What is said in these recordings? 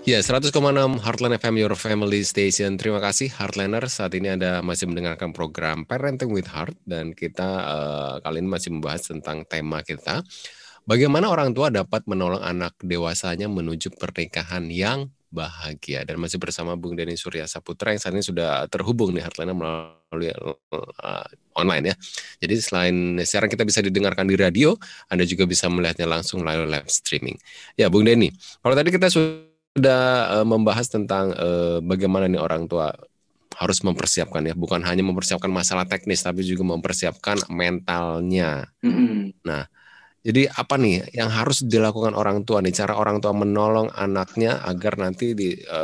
Ya, 100,6 Heartland FM, Your Family Station. Terima kasih Heartlander. Saat ini Anda masih mendengarkan program Parenting with Heart. Dan kita kali ini masih membahas tentang tema kita. Bagaimana orang tua dapat menolong anak dewasanya menuju pernikahan yang bahagia. Dan masih bersama Bung Denny Surya Saputra yang saat ini sudah terhubung nih Heartlander melalui online ya. Jadi selain sekarang kita bisa didengarkan di radio, Anda juga bisa melihatnya langsung melalui live streaming. Ya, Bung Denny. Kalau tadi kita sudah membahas tentang bagaimana nih orang tua harus mempersiapkan ya, bukan hanya mempersiapkan masalah teknis tapi juga mempersiapkan mentalnya. Nah, jadi apa nih yang harus dilakukan orang tua nih, cara orang tua menolong anaknya agar nanti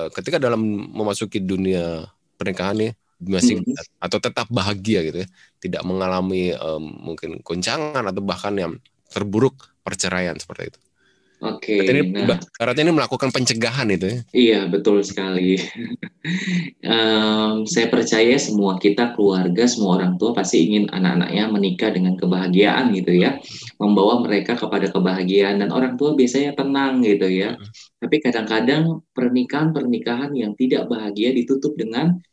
ketika dalam memasuki dunia pernikahan nih masih atau tetap bahagia gitu ya, tidak mengalami mungkin goncangan atau bahkan yang terburuk perceraian seperti itu. Oke, Ibaratnya ini melakukan pencegahan itu ya. Iya, betul sekali. Saya percaya semua kita keluarga, semua orang tua pasti ingin anak-anaknya menikah dengan kebahagiaan gitu ya, membawa mereka kepada kebahagiaan dan orang tua biasanya tenang gitu ya. Tapi kadang-kadang pernikahan-pernikahan yang tidak bahagia ditutup dengan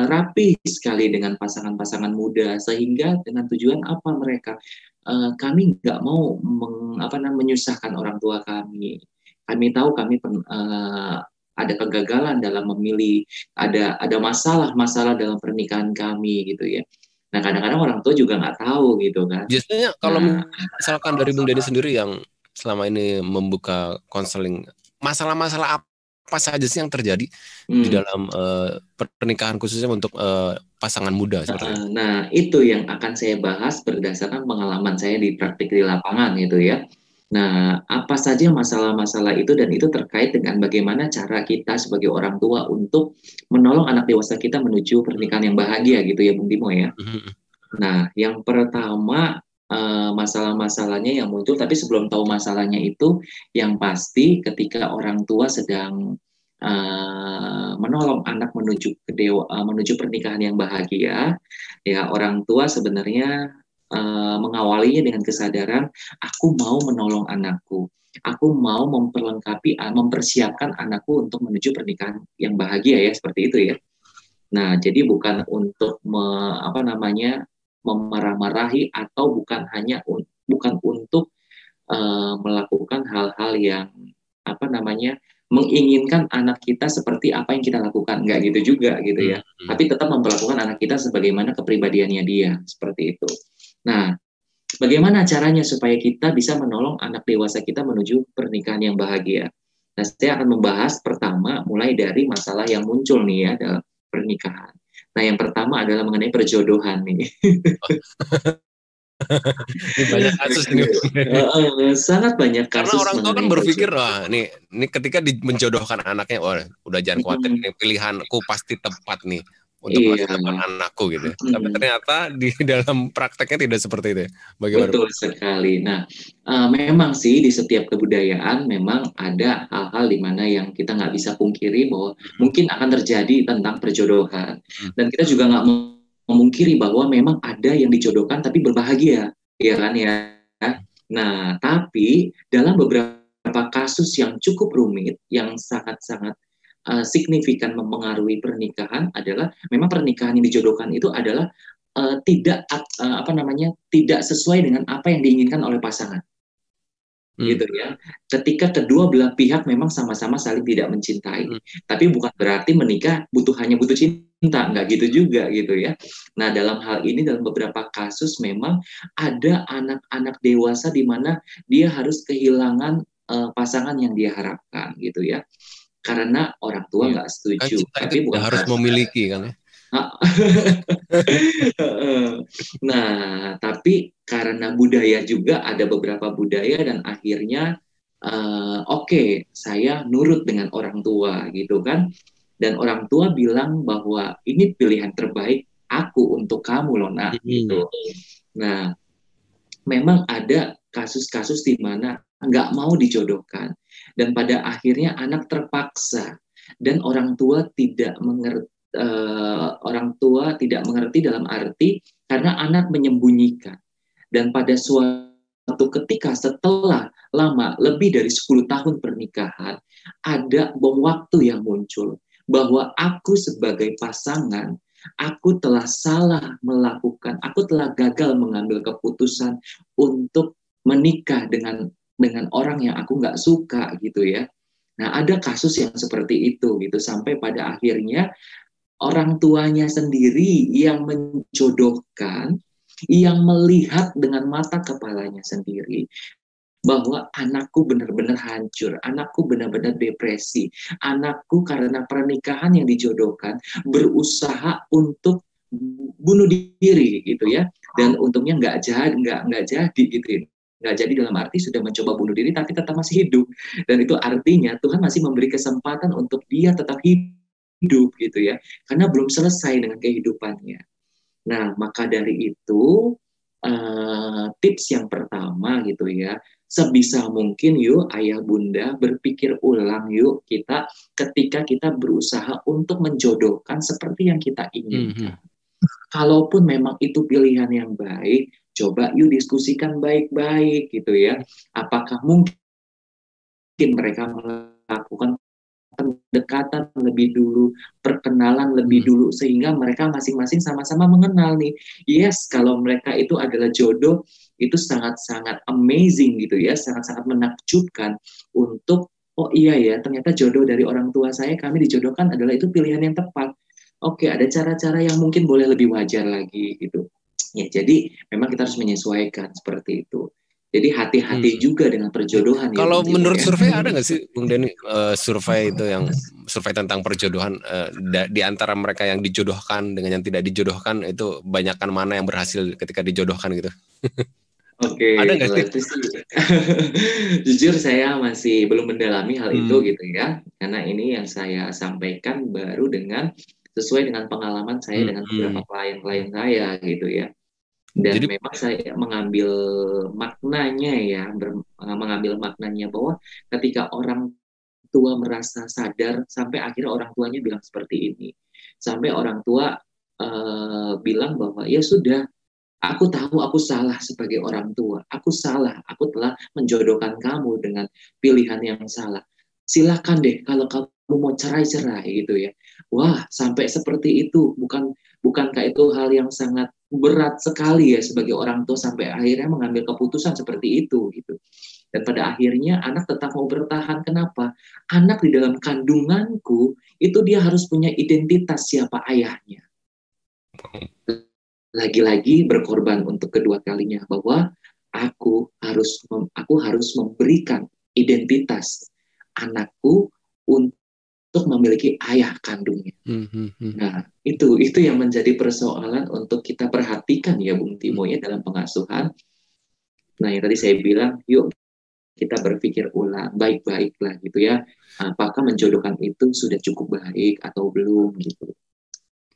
rapi sekali dengan pasangan-pasangan muda sehingga dengan tujuan apa mereka? Kami nggak mau menyusahkan orang tua kami. Kami tahu kami ada kegagalan dalam memilih, ada masalah-masalah dalam pernikahan kami gitu ya. Nah kadang-kadang orang tua juga nggak tahu gitu kan. Biasanya kalau misalkan dari Bung Denny sendiri yang selama ini membuka konseling, masalah-masalah apa saja sih yang terjadi di dalam pernikahan khususnya untuk pasangan muda seperti itu? Nah itu yang akan saya bahas berdasarkan pengalaman saya di praktik di lapangan gitu ya. Nah, apa saja masalah-masalah itu dan itu terkait dengan bagaimana cara kita sebagai orang tua untuk menolong anak dewasa kita menuju pernikahan yang bahagia gitu ya Bung Timo ya. Nah, yang pertama masalah-masalahnya yang muncul, tapi sebelum tahu masalahnya itu, yang pasti ketika orang tua sedang menolong anak menuju pernikahan yang bahagia, ya orang tua sebenarnya mengawalinya dengan kesadaran, aku mau menolong anakku, aku mau mempersiapkan anakku untuk menuju pernikahan yang bahagia ya, seperti itu ya. Nah, jadi bukan untuk memarah-marahi atau bukan untuk melakukan hal-hal yang menginginkan anak kita seperti apa yang kita lakukan, nggak gitu juga gitu ya. Tapi tetap memperlakukan anak kita sebagaimana kepribadiannya dia, seperti itu. Nah, bagaimana caranya supaya kita bisa menolong anak dewasa kita menuju pernikahan yang bahagia? Nah, saya akan membahas pertama mulai dari masalah yang muncul nih ya dalam pernikahan. Nah, yang pertama adalah mengenai perjodohan nih. Ini banyak kasus ini. Sangat banyak kasus. Karena orang tua kan berpikir, wah ini ketika menjodohkan anaknya, wah udah jangan khawatir, ini pilihanku pasti tepat nih untuk masa depan anakku gitu. Tapi ternyata di dalam prakteknya tidak seperti itu. Bagaimana? Betul sekali. Nah, memang sih di setiap kebudayaan memang ada hal-hal di mana yang kita nggak bisa pungkiri bahwa mungkin akan terjadi tentang perjodohan. Dan kita juga nggak memungkiri bahwa memang ada yang dijodohkan tapi berbahagia, ya kan ya. Nah, tapi dalam beberapa kasus yang cukup rumit, yang sangat-sangat signifikan mempengaruhi pernikahan adalah memang pernikahan yang dijodohkan itu adalah tidak sesuai dengan apa yang diinginkan oleh pasangan. Gitu ya. Ketika kedua belah pihak memang sama-sama saling tidak mencintai. Tapi bukan berarti menikah hanya butuh cinta, nggak gitu juga gitu ya. Nah, dalam hal ini dalam beberapa kasus memang ada anak-anak dewasa di mana dia harus kehilangan pasangan yang dia harapkan gitu ya. Karena orang tua nggak setuju. Tapi bukan harus memiliki kan ya. Nah, tapi karena budaya juga ada beberapa budaya dan akhirnya oke, saya nurut dengan orang tua gitu kan. Dan orang tua bilang bahwa ini pilihan terbaik aku untuk kamu loh nak gitu. Nah, memang ada kasus-kasus di mana nggak mau dijodohkan dan pada akhirnya anak terpaksa dan orang tua tidak mengerti dalam arti karena anak menyembunyikan dan pada suatu suatu ketika setelah lama lebih dari 10 tahun pernikahan, ada bom waktu yang muncul bahwa aku sebagai pasangan, aku telah salah melakukan, aku telah gagal mengambil keputusan untuk menikah dengan orang yang aku nggak suka gitu ya. Nah, ada kasus yang seperti itu gitu sampai pada akhirnya orang tuanya sendiri yang menjodohkan, yang melihat dengan mata kepalanya sendiri bahwa anakku benar-benar hancur, anakku benar-benar depresi, anakku karena pernikahan yang dijodohkan berusaha untuk bunuh diri gitu ya, dan untungnya nggak jadi gitu ya. Nggak jadi dalam arti sudah mencoba bunuh diri tapi tetap masih hidup, dan itu artinya Tuhan masih memberi kesempatan untuk dia tetap hidup gitu ya, karena belum selesai dengan kehidupannya. Nah, maka dari itu tips yang pertama gitu ya, sebisa mungkin yuk ayah bunda berpikir ulang yuk kita ketika kita berusaha untuk menjodohkan seperti yang kita inginkan. Kalaupun memang itu pilihan yang baik, coba yuk diskusikan baik-baik gitu ya. Apakah mungkin mereka melakukan pendekatan lebih dulu, perkenalan lebih dulu, sehingga mereka masing-masing sama-sama mengenal nih. Yes, kalau mereka itu adalah jodoh, itu sangat-sangat amazing gitu ya, sangat-sangat menakjubkan untuk, oh iya ya, ternyata jodoh dari orang tua saya, kami dijodohkan adalah itu pilihan yang tepat. Oke, ada cara-cara yang mungkin boleh lebih wajar lagi gitu. Ya, jadi memang kita harus menyesuaikan seperti itu. Jadi hati-hati juga dengan perjodohan ya. Kalau Bung Timo, menurut ya. survei ada nggak sih, Bung Denny, survei itu yang survei tentang perjodohan di antara mereka yang dijodohkan dengan yang tidak dijodohkan itu banyakkan mana yang berhasil ketika dijodohkan gitu? Oke, Ada nggak kalau sih? itu sih jujur saya masih belum mendalami hal itu gitu ya, karena ini yang saya sampaikan baru sesuai dengan pengalaman saya dengan beberapa klien-klien saya gitu ya. Dan Jadi memang saya mengambil maknanya ya, mengambil maknanya bahwa ketika orang tua merasa sadar, sampai akhirnya orang tuanya bilang seperti ini, sampai orang tua bilang bahwa ya sudah, aku tahu aku salah sebagai orang tua. Aku salah. Aku telah menjodohkan kamu dengan pilihan yang salah. Silakan deh kalau kamu mau cerai-cerai gitu ya. Wah, sampai seperti itu. Bukankah itu hal yang sangat berat sekali ya sebagai orang tua sampai akhirnya mengambil keputusan seperti itu gitu. Dan pada akhirnya anak tetap mau bertahan. Kenapa? Anak di dalam kandunganku itu dia harus punya identitas siapa ayahnya. Lagi-lagi berkorban untuk kedua kalinya bahwa aku harus memberikan identitas anakku untuk memiliki ayah kandungnya. Nah, itu yang menjadi persoalan untuk kita perhatikan ya Bung Timo ya dalam pengasuhan. Nah, yang tadi saya bilang, yuk kita berpikir ulang baik-baiklah gitu ya. Apakah menjodohkan itu sudah cukup baik atau belum gitu.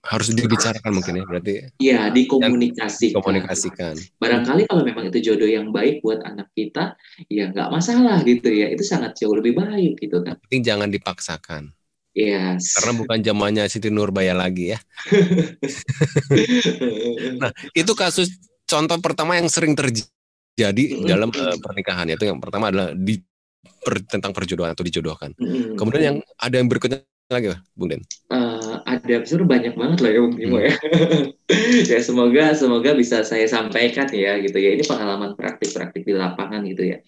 Harus dibicarakan mungkin ya, berarti. Iya, dikomunikasikan. Barangkali kalau memang itu jodoh yang baik buat anak kita, ya nggak masalah gitu ya. Itu sangat jauh lebih baik gitu kan. Tapi jangan dipaksakan. Yes. Karena bukan zamannya Siti Nurbaya lagi ya. Nah, itu kasus contoh pertama yang sering terjadi dalam pernikahan. Itu yang pertama adalah tentang perjodohan atau dijodohkan. Kemudian yang ada yang berikutnya lagi, Bung Den? Ada banyak banget lah ya Bung Timo ya. Ya semoga bisa saya sampaikan ya gitu ya. Ini pengalaman praktik-praktik di lapangan gitu ya.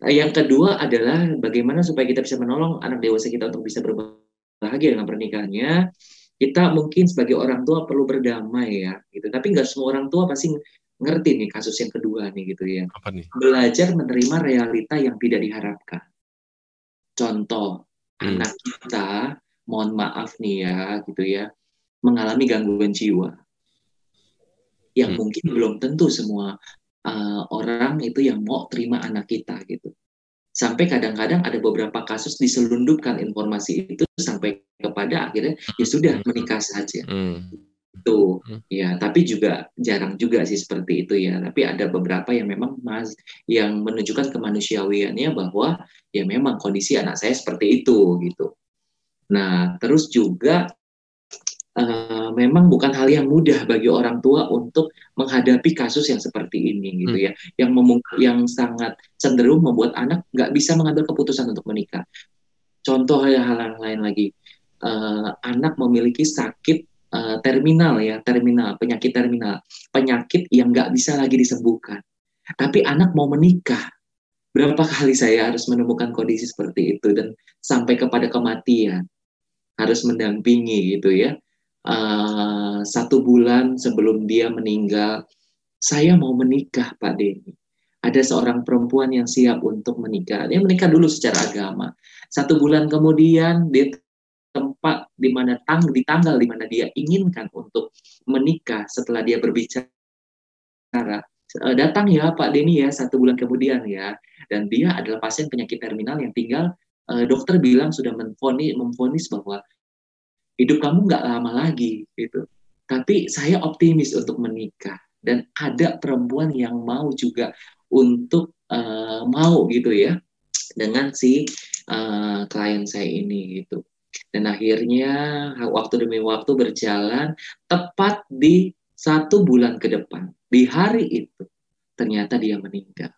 Yang kedua adalah bagaimana supaya kita bisa menolong anak dewasa kita untuk bisa berbahagia dengan pernikahannya. Kita mungkin sebagai orang tua perlu berdamai ya gitu. Tapi nggak semua orang tua pasti ngerti nih kasus yang kedua nih gitu ya. Apa nih? Belajar menerima realita yang tidak diharapkan. Contoh, anak kita, mohon maaf nih ya gitu ya, mengalami gangguan jiwa. Yang mungkin belum tentu semua orang itu yang mau terima anak kita gitu. Sampai kadang-kadang ada beberapa kasus diselundupkan informasi itu sampai kepada akhirnya ya sudah menikah saja. Itu ya, tapi juga jarang juga sih seperti itu ya. Tapi ada beberapa yang memang yang menunjukkan kemanusiawiannya bahwa ya memang kondisi anak saya seperti itu gitu. Nah, terus juga memang bukan hal yang mudah bagi orang tua untuk menghadapi kasus yang seperti ini gitu ya, yang sangat cenderung membuat anak nggak bisa mengambil keputusan untuk menikah. Contoh hal lain lagi, anak memiliki sakit terminal ya, penyakit terminal, penyakit yang nggak bisa lagi disembuhkan. Tapi anak mau menikah. Berapa kali saya harus menemukan kondisi seperti itu dan sampai kepada kematian harus mendampingi gitu ya. 1 bulan sebelum dia meninggal, saya mau menikah Pak Denny. Ada seorang perempuan yang siap untuk menikah. Dia menikah dulu secara agama. 1 bulan kemudian di tempat di mana di tanggal di mana dia inginkan untuk menikah setelah dia berbicara, datang ya Pak Denny ya 1 bulan kemudian ya. Dan dia adalah pasien penyakit terminal yang tinggal dokter bilang sudah memvonis bahwa hidup kamu nggak lama lagi gitu. Tapi saya optimis untuk menikah dan ada perempuan yang mau juga untuk mau gitu ya dengan si klien saya ini gitu. Dan akhirnya waktu demi waktu berjalan, tepat di 1 bulan ke depan, di hari itu ternyata dia meninggal.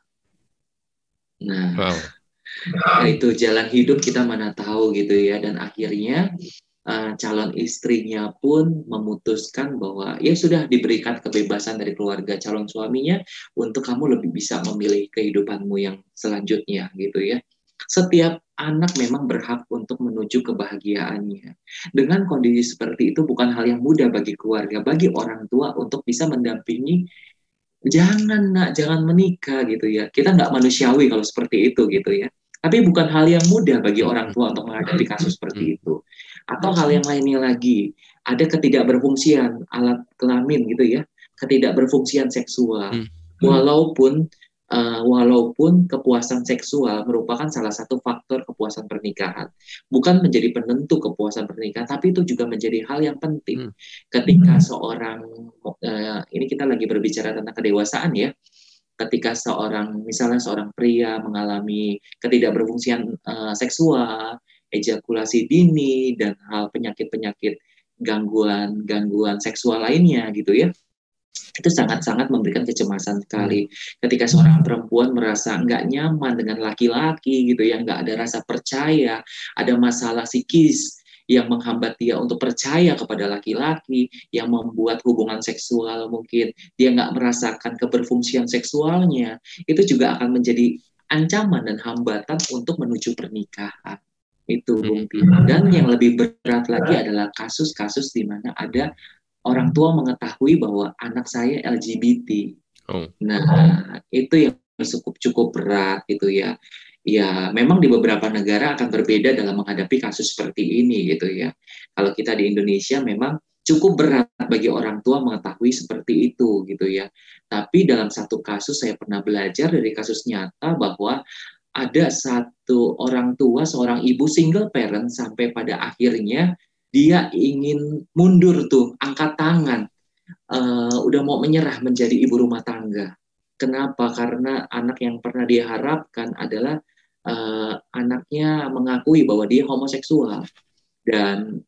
Nah, Wow. itu jalan hidup kita mana tahu gitu ya. Dan akhirnya calon istrinya pun memutuskan bahwa ya sudah diberikan kebebasan dari keluarga calon suaminya untuk kamu lebih bisa memilih kehidupanmu yang selanjutnya gitu ya. Setiap anak memang berhak untuk menuju kebahagiaannya. Dengan kondisi seperti itu bukan hal yang mudah bagi keluarga, bagi orang tua untuk bisa mendampingi, jangan nak, jangan menikah gitu ya. Kita nggak manusiawi kalau seperti itu gitu ya. Tapi bukan hal yang mudah bagi orang tua untuk menghadapi kasus seperti itu. Atau hal yang lainnya lagi, ada ketidakberfungsian alat kelamin gitu ya, ketidakberfungsian seksual. Walaupun kepuasan seksual merupakan salah satu faktor kepuasan pernikahan, bukan menjadi penentu kepuasan pernikahan, tapi itu juga menjadi hal yang penting. Ketika seorang, ini kita lagi berbicara tentang kedewasaan ya, ketika misalnya seorang pria mengalami ketidakberfungsian seksual, ejakulasi dini, dan hal penyakit-penyakit gangguan seksual lainnya gitu ya, itu sangat-sangat memberikan kecemasan sekali. Ketika seorang perempuan merasa nggak nyaman dengan laki-laki gitu ya, nggak ada rasa percaya, ada masalah psikis yang menghambat dia untuk percaya kepada laki-laki, yang membuat hubungan seksual mungkin dia nggak merasakan keberfungsian seksualnya, itu juga akan menjadi ancaman dan hambatan untuk menuju pernikahan. Itu Bung Timo. Dan yang lebih berat lagi adalah kasus-kasus di mana ada orang tua mengetahui bahwa anak saya LGBT. Nah, itu yang cukup berat gitu ya. Ya, memang di beberapa negara akan berbeda dalam menghadapi kasus seperti ini gitu ya. Kalau kita di Indonesia memang cukup berat bagi orang tua mengetahui seperti itu gitu ya. Tapi dalam satu kasus saya pernah belajar dari kasus nyata bahwa ada satu orang tua, seorang ibu single parent sampai pada akhirnya dia ingin mundur tuh, angkat tangan, udah mau menyerah menjadi ibu rumah tangga. Kenapa? Karena anak yang pernah dia harapkan adalah anaknya mengakui bahwa dia homoseksual dan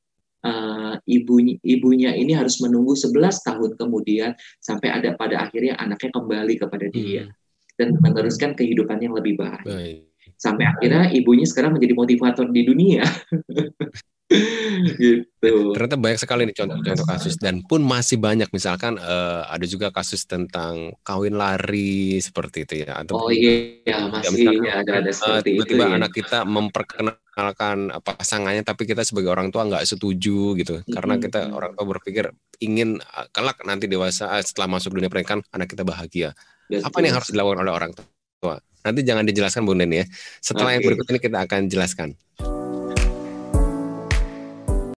ibunya ini harus menunggu 11 tahun kemudian sampai ada pada akhirnya anaknya kembali kepada dia dan meneruskan kehidupan yang lebih baik. Sampai akhirnya ibunya sekarang menjadi motivator di dunia. Gitu. Ternyata banyak sekali nih contoh-contoh kasus dan pun masih banyak, misalkan ada juga kasus tentang kawin lari seperti itu ya, atau masih ada seperti itu tiba-tiba ya. anak kita memperkenalkan pasangannya tapi kita sebagai orang tua nggak setuju gitu, karena kita orang tua berpikir ingin kelak nanti dewasa setelah masuk dunia pernikahan anak kita bahagia. Apa yang harus dilakukan oleh orang tua? Nanti jangan dijelaskan Bung Denny ya. Setelah yang berikut ini kita akan jelaskan.